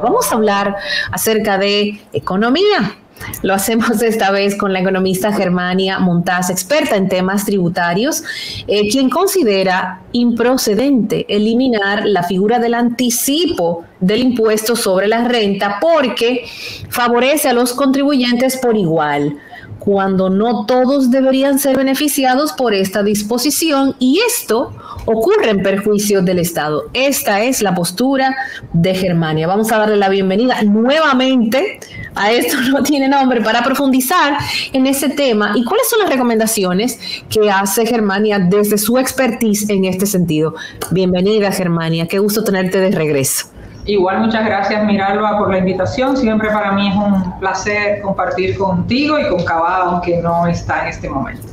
Vamos a hablar acerca de economía. Lo hacemos esta vez con la economista Germania Montaz, experta en temas tributarios, quien considera improcedente eliminar la figura del anticipo del impuesto sobre la renta porque favorece a los contribuyentes por igual, cuando no todos deberían ser beneficiados por esta disposición, y esto ocurre en perjuicio del Estado. Esta es la postura de Germania. Vamos a darle la bienvenida nuevamente a Esto No Tiene Nombre para profundizar en ese tema y cuáles son las recomendaciones que hace Germania desde su expertise en este sentido. Bienvenida, Germania. Qué gusto tenerte de regreso. Igual, muchas gracias, Miralba, por la invitación. Siempre para mí es un placer compartir contigo y con Cavada, aunque no está en este momento.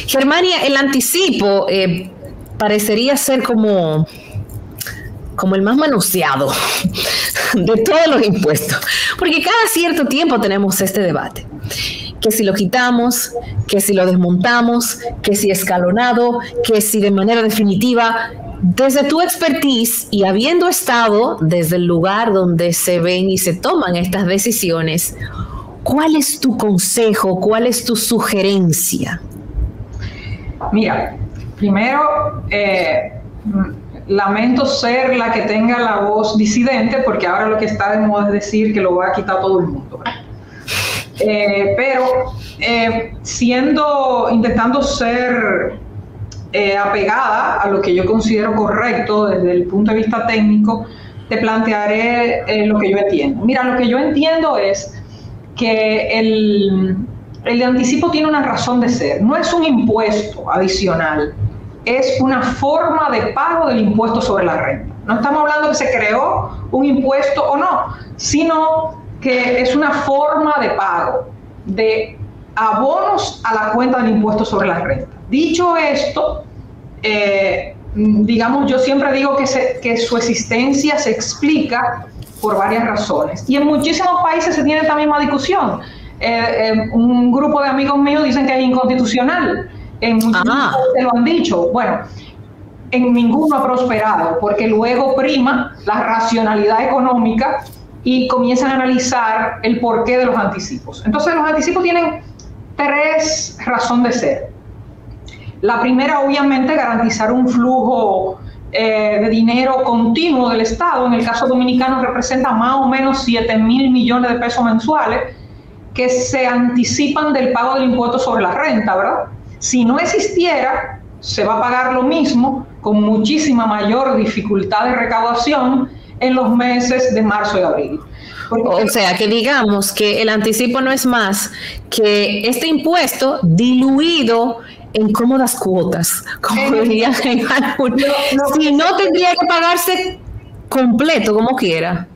Germania, el anticipo parecería ser como el más manoseado de todos los impuestos, porque cada cierto tiempo tenemos este debate. Que si lo quitamos, que si lo desmontamos, que si escalonado, que si de manera definitiva. Desde tu expertise y habiendo estado desde el lugar donde se ven y se toman estas decisiones, ¿cuál es tu consejo? ¿Cuál es tu sugerencia? Mira, primero, lamento ser la que tenga la voz disidente, porque ahora lo que está de moda es decir que lo va a quitar todo el mundo, ¿verdad? Pero intentando ser apegada a lo que yo considero correcto desde el punto de vista técnico, te plantearé lo que yo entiendo. Mira, lo que yo entiendo es que el anticipo tiene una razón de ser. No es un impuesto adicional, es una forma de pago del impuesto sobre la renta. No estamos hablando que se creó un impuesto o no, sino que es una forma de pago de abonos a la cuenta del impuesto sobre la renta. Dicho esto, digamos, yo siempre digo que su existencia se explica por varias razones. Y en muchísimos países se tiene esta misma discusión. Un grupo de amigos míos dicen que es inconstitucional. En muchísimos países lo han dicho. Bueno, en ninguno ha prosperado, porque luego prima la racionalidad económica y comienzan a analizar el porqué de los anticipos. Entonces, los anticipos tienen tres razones de ser. La primera, obviamente, garantizar un flujo de dinero continuo del Estado. En el caso dominicano representa más o menos 7,000 millones de pesos mensuales que se anticipan del pago del impuesto sobre la renta, ¿verdad? Si no existiera, se va a pagar lo mismo con muchísima mayor dificultad de recaudación en los meses de marzo y abril. O sea, que digamos que el anticipo no es más que este impuesto diluido en cómodas cuotas, como dirían en algunos. Si no, tendría que pagarse completo, como quiera.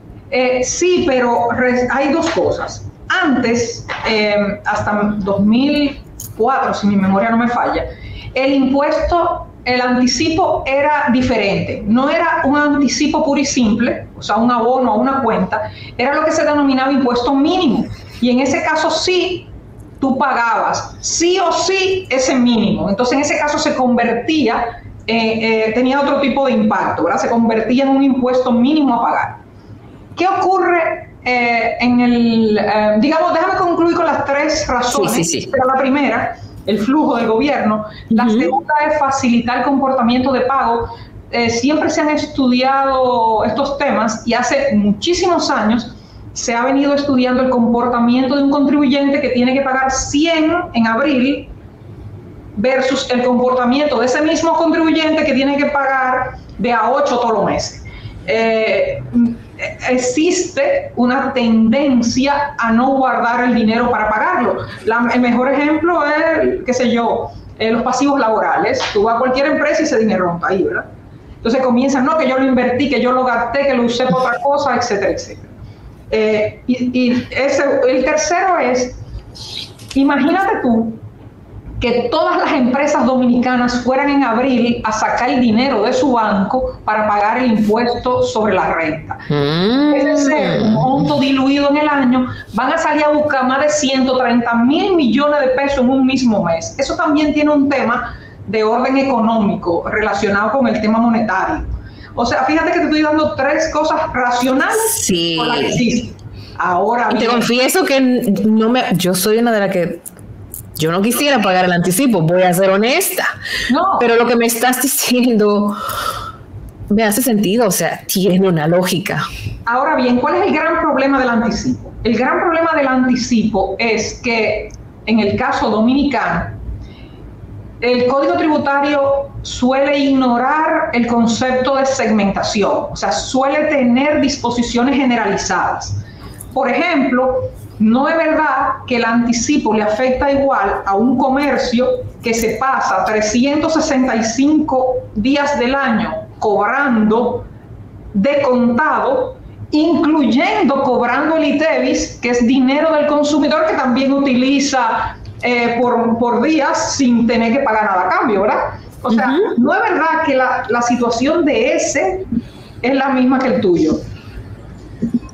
Sí, pero hay dos cosas. Antes, hasta 2004, si mi memoria no me falla, el impuesto, el anticipo era diferente. No era un anticipo puro y simple, o sea, un abono a una cuenta, era lo que se denominaba impuesto mínimo. Y en ese caso sí, tú pagabas sí o sí ese mínimo. Entonces, en ese caso se convertía, tenía otro tipo de impacto, ¿verdad? Se convertía en un impuesto mínimo a pagar. ¿Qué ocurre digamos, déjame concluir con las tres razones? Sí. Pero la primera, el flujo del gobierno. La segunda es facilitar el comportamiento de pago. Siempre se han estudiado estos temas y hace muchísimos años se ha venido estudiando el comportamiento de un contribuyente que tiene que pagar 100 en abril versus el comportamiento de ese mismo contribuyente que tiene que pagar de a 8 todos los meses. Existe una tendencia a no guardar el dinero para pagarlo. El mejor ejemplo es, qué sé yo, los pasivos laborales. Tú vas a cualquier empresa y ese dinero rompe ahí, ¿verdad? Entonces comienzan, no, que yo lo invertí, que yo lo gasté, que lo usé para otra cosa, etcétera, etcétera. El tercero es, imagínate tú que todas las empresas dominicanas fueran en abril a sacar el dinero de su banco para pagar el impuesto sobre la renta. Es decir, un monto diluido en el año, van a salir a buscar más de 130,000 millones de pesos en un mismo mes. Eso también tiene un tema de orden económico relacionado con el tema monetario. O sea, fíjate que te estoy dando 3 cosas racionales Sí. por las que existen. Ahora Y te bien, confieso que yo soy una de las que yo no quisiera pagar el anticipo, voy a ser honesta. no, Pero lo que me estás diciendo me hace sentido, o sea, tiene una lógica. ahora bien, ¿cuál es el gran problema del anticipo? El gran problema del anticipo es que en el caso dominicano, el Código Tributario suele ignorar el concepto de segmentación, o sea, suele tener disposiciones generalizadas. Por ejemplo, no es verdad que el anticipo le afecta igual a un comercio que se pasa 365 días del año cobrando de contado, incluyendo cobrando el ITEVIS, que es dinero del consumidor que también utiliza por días sin tener que pagar nada a cambio, ¿verdad? O sea, no es verdad que la situación de ese es la misma que el tuyo.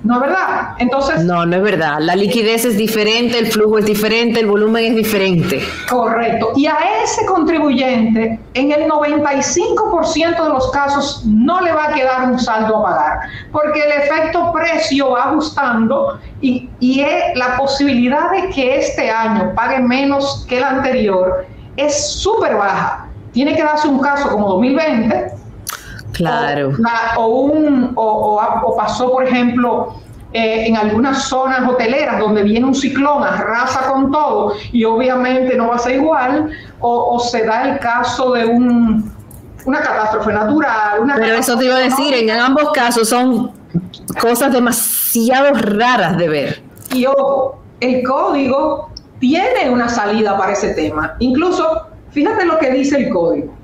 ¿No es verdad? Entonces... No es verdad. La liquidez es diferente, el flujo es diferente, el volumen es diferente. Correcto. Y a ese contribuyente, en el 95% de los casos, no le va a quedar un saldo a pagar, porque el efecto precio va ajustando y la posibilidad de que este año pague menos que el anterior es súper baja. Tiene que darse un caso como 2020. Claro. O pasó, por ejemplo, en algunas zonas hoteleras donde viene un ciclón, arrasa con todo y obviamente no va a ser igual, o se da el caso de una catástrofe natural. Pero eso te iba a decir, en ambos casos son cosas demasiado raras de ver. Y ojo, el código tiene una salida para ese tema. Incluso, fíjate lo que dice el código.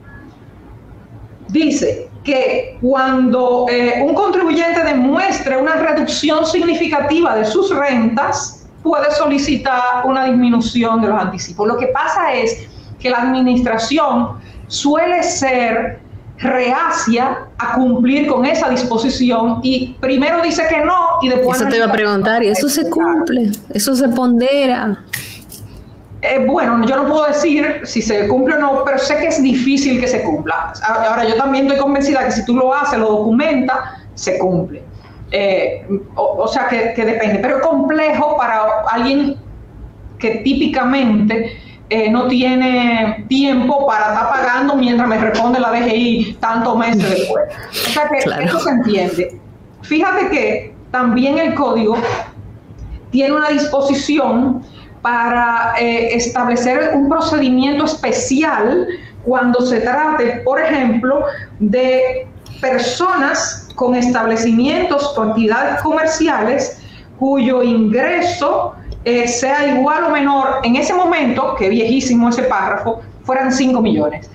Dice que cuando un contribuyente demuestre una reducción significativa de sus rentas, puede solicitar una disminución de los anticipos. Lo que pasa es que la administración suele ser reacia a cumplir con esa disposición y primero dice que no y después... Eso te iba a preguntar, y eso se cumple, eso se pondera. Bueno, yo no puedo decir si se cumple o no, pero sé que es difícil que se cumpla. Ahora, yo también estoy convencida que si tú lo haces, lo documentas, se cumple. O sea, que depende. Pero es complejo para alguien que típicamente no tiene tiempo para estar pagando mientras me responde la DGI tantos meses después. O sea, que claro, eso se entiende. Fíjate que también el código tiene una disposición para establecer un procedimiento especial cuando se trate, por ejemplo, de personas con establecimientos o actividades comerciales cuyo ingreso sea igual o menor, en ese momento, que es viejísimo ese párrafo, fueran 5 millones.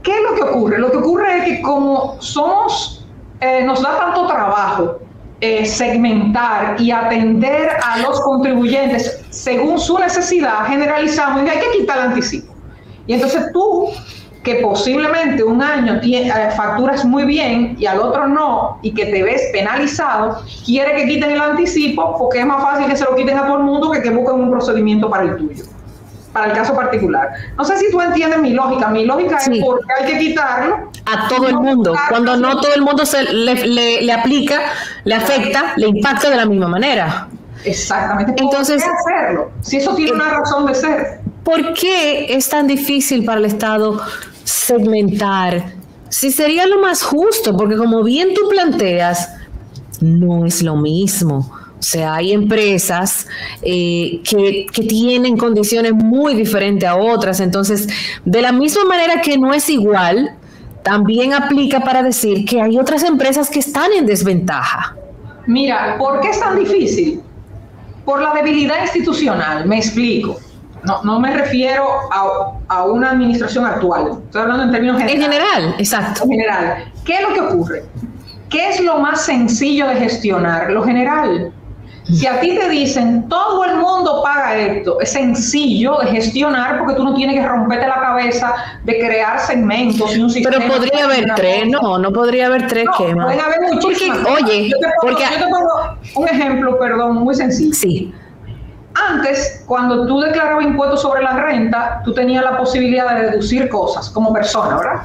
¿Qué es lo que ocurre? Lo que ocurre es que como nos da tanto trabajo segmentar y atender a los contribuyentes según su necesidad, generalizamos y hay que quitar el anticipo. Y entonces tú, que posiblemente un año facturas muy bien y al otro no, y que te ves penalizado, quiere que quiten el anticipo porque es más fácil que se lo quiten a todo el mundo que busquen un procedimiento para el tuyo, para el caso particular. No sé si tú entiendes mi lógica. Mi lógica sí, es porque hay que quitarlo a todo el mundo, cuando no todo el mundo le aplica, le afecta, le impacta de la misma manera. Exactamente. Entonces, ¿por qué hacerlo? Si eso tiene una razón de ser. ¿Por qué es tan difícil para el Estado segmentar? Si sería lo más justo, porque como bien tú planteas, no es lo mismo. O sea, hay empresas que tienen condiciones muy diferentes a otras. Entonces, de la misma manera que no es igual, también aplica para decir que hay otras empresas que están en desventaja. Mira, ¿por qué es tan difícil? Por la debilidad institucional, me explico. No me refiero a una administración actual, estoy hablando en términos generales. En general, exacto. En general. ¿Qué es lo que ocurre? ¿Qué es lo más sencillo de gestionar? Lo general. Si a ti te dicen, todo el mundo paga esto, es sencillo de gestionar porque tú no tienes que romperte la cabeza de crear segmentos y un sistema. Pero podría haber tres, no podría haber tres esquemas. Pueden haber muchísimas. Oye, yo te pongo un ejemplo, perdón, muy sencillo. Sí. Antes, cuando tú declarabas impuestos sobre la renta, tú tenías la posibilidad de deducir cosas como persona, ¿verdad?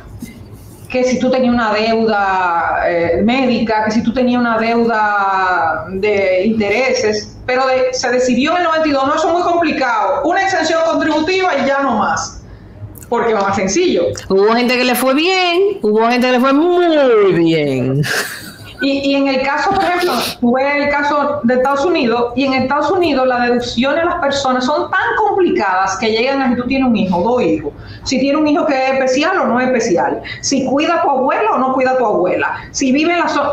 que si tú tenías una deuda médica, que si tú tenías una deuda de intereses, pero se decidió en el 92, no, eso es muy complicado, una exención contributiva y ya no más, porque es más sencillo. Hubo gente que le fue bien, hubo gente que le fue muy bien. Y en el caso, por ejemplo, tuve el caso de Estados Unidos, y en Estados Unidos las deducciones de las personas son tan complicadas que llegan a si tú tienes un hijo, dos hijos, si tienes un hijo que es especial o no es especial, si cuida a tu abuela o no cuida a tu abuela, si vive en la zona,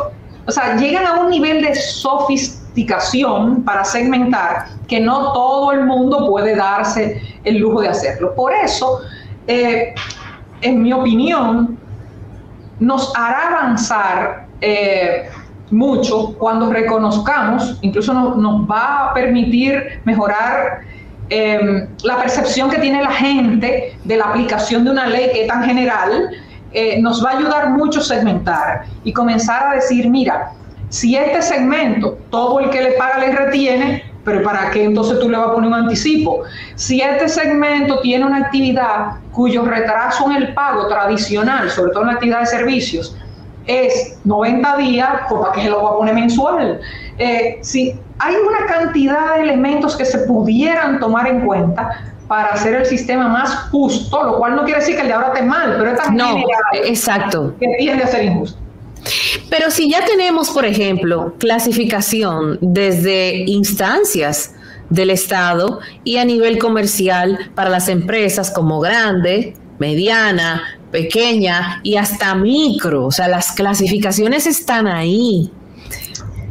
o sea, llegan a un nivel de sofisticación para segmentar que no todo el mundo puede darse el lujo de hacerlo. Por eso, en mi opinión, nos hará avanzar mucho cuando reconozcamos, incluso nos va a permitir mejorar la percepción que tiene la gente de la aplicación de una ley que es tan general. Nos va a ayudar mucho segmentar y comenzar a decir, mira, si este segmento, todo el que le paga le retiene, pero ¿para qué entonces tú le vas a poner un anticipo? Si este segmento tiene una actividad cuyo retraso en el pago tradicional, sobre todo en la actividad de servicios, es 90 días, pues ¿para qué se lo va a poner mensual? Si hay una cantidad de elementos que se pudieran tomar en cuenta para hacer el sistema más justo, lo cual no quiere decir que el de ahora esté mal, pero es tan general, exacto, que tiende a ser injusto. Pero si ya tenemos, por ejemplo, clasificación desde instancias del Estado y a nivel comercial para las empresas como grande, mediana, pequeña y hasta micro, o sea, las clasificaciones están ahí,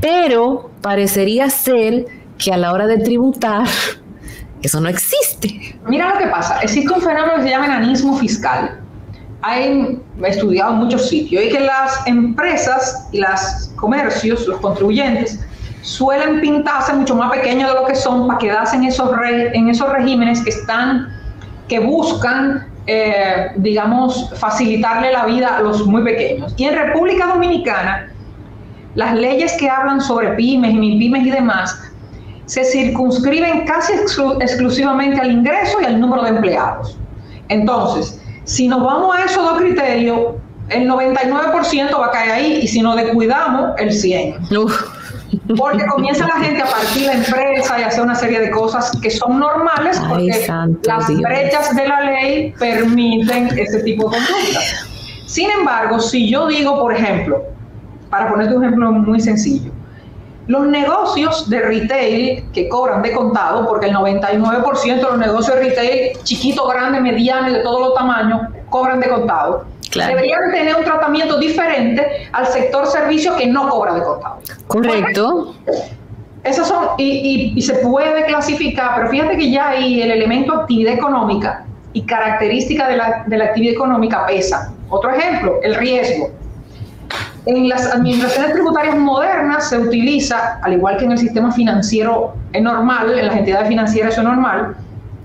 pero parecería ser que a la hora de tributar eso no existe. Mira lo que pasa, existe un fenómeno que se llama enanismo fiscal. He estudiado en muchos sitios y que las empresas y los comercios, los contribuyentes, suelen pintarse mucho más pequeños de lo que son para quedarse en esos regímenes que buscan digamos, facilitarle la vida a los muy pequeños. Y en República Dominicana, las leyes que hablan sobre pymes y mipymes y demás, se circunscriben casi exclusivamente al ingreso y al número de empleados. Entonces, si nos vamos a esos dos criterios, el 99% va a caer ahí, y si nos descuidamos, el 100%. Porque comienza la gente a partir la empresa y hacer una serie de cosas que son normales, porque las brechas de la ley permiten ese tipo de conductas. Sin embargo, si yo digo, por ejemplo, para ponerte un ejemplo muy sencillo, los negocios de retail que cobran de contado, porque el 99% de los negocios de retail, chiquito, grande, mediano y de todos los tamaños, cobran de contado. Claro. Deberían tener un tratamiento diferente al sector servicio que no cobra de contado. Correcto. Esos son, y se puede clasificar, pero fíjate que ya ahí el elemento actividad económica y característica de la actividad económica pesa. Otro ejemplo, el riesgo. En las administraciones tributarias modernas se utiliza, al igual que en el sistema financiero es normal, en las entidades financieras eso es normal,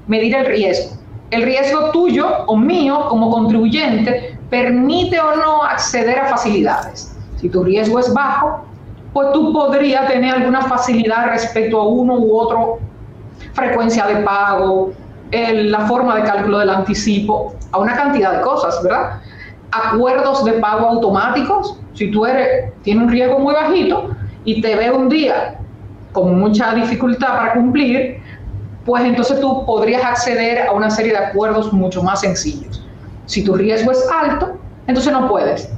medir el riesgo. El riesgo tuyo o mío como contribuyente permite o no acceder a facilidades. Si tu riesgo es bajo, pues tú podrías tener alguna facilidad respecto a uno u otro, frecuencia de pago, la forma de cálculo del anticipo, a una cantidad de cosas, ¿verdad? Acuerdos de pago automáticos. Si tú tienes un riesgo muy bajito y te ve un día con mucha dificultad para cumplir, pues entonces tú podrías acceder a una serie de acuerdos mucho más sencillos. Si tu riesgo es alto, entonces no puedes.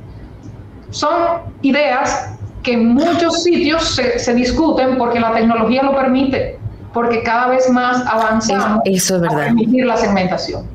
Son ideas que en muchos sitios se discuten porque la tecnología lo permite, porque cada vez más avanzamos eso es verdad. a permitir la segmentación.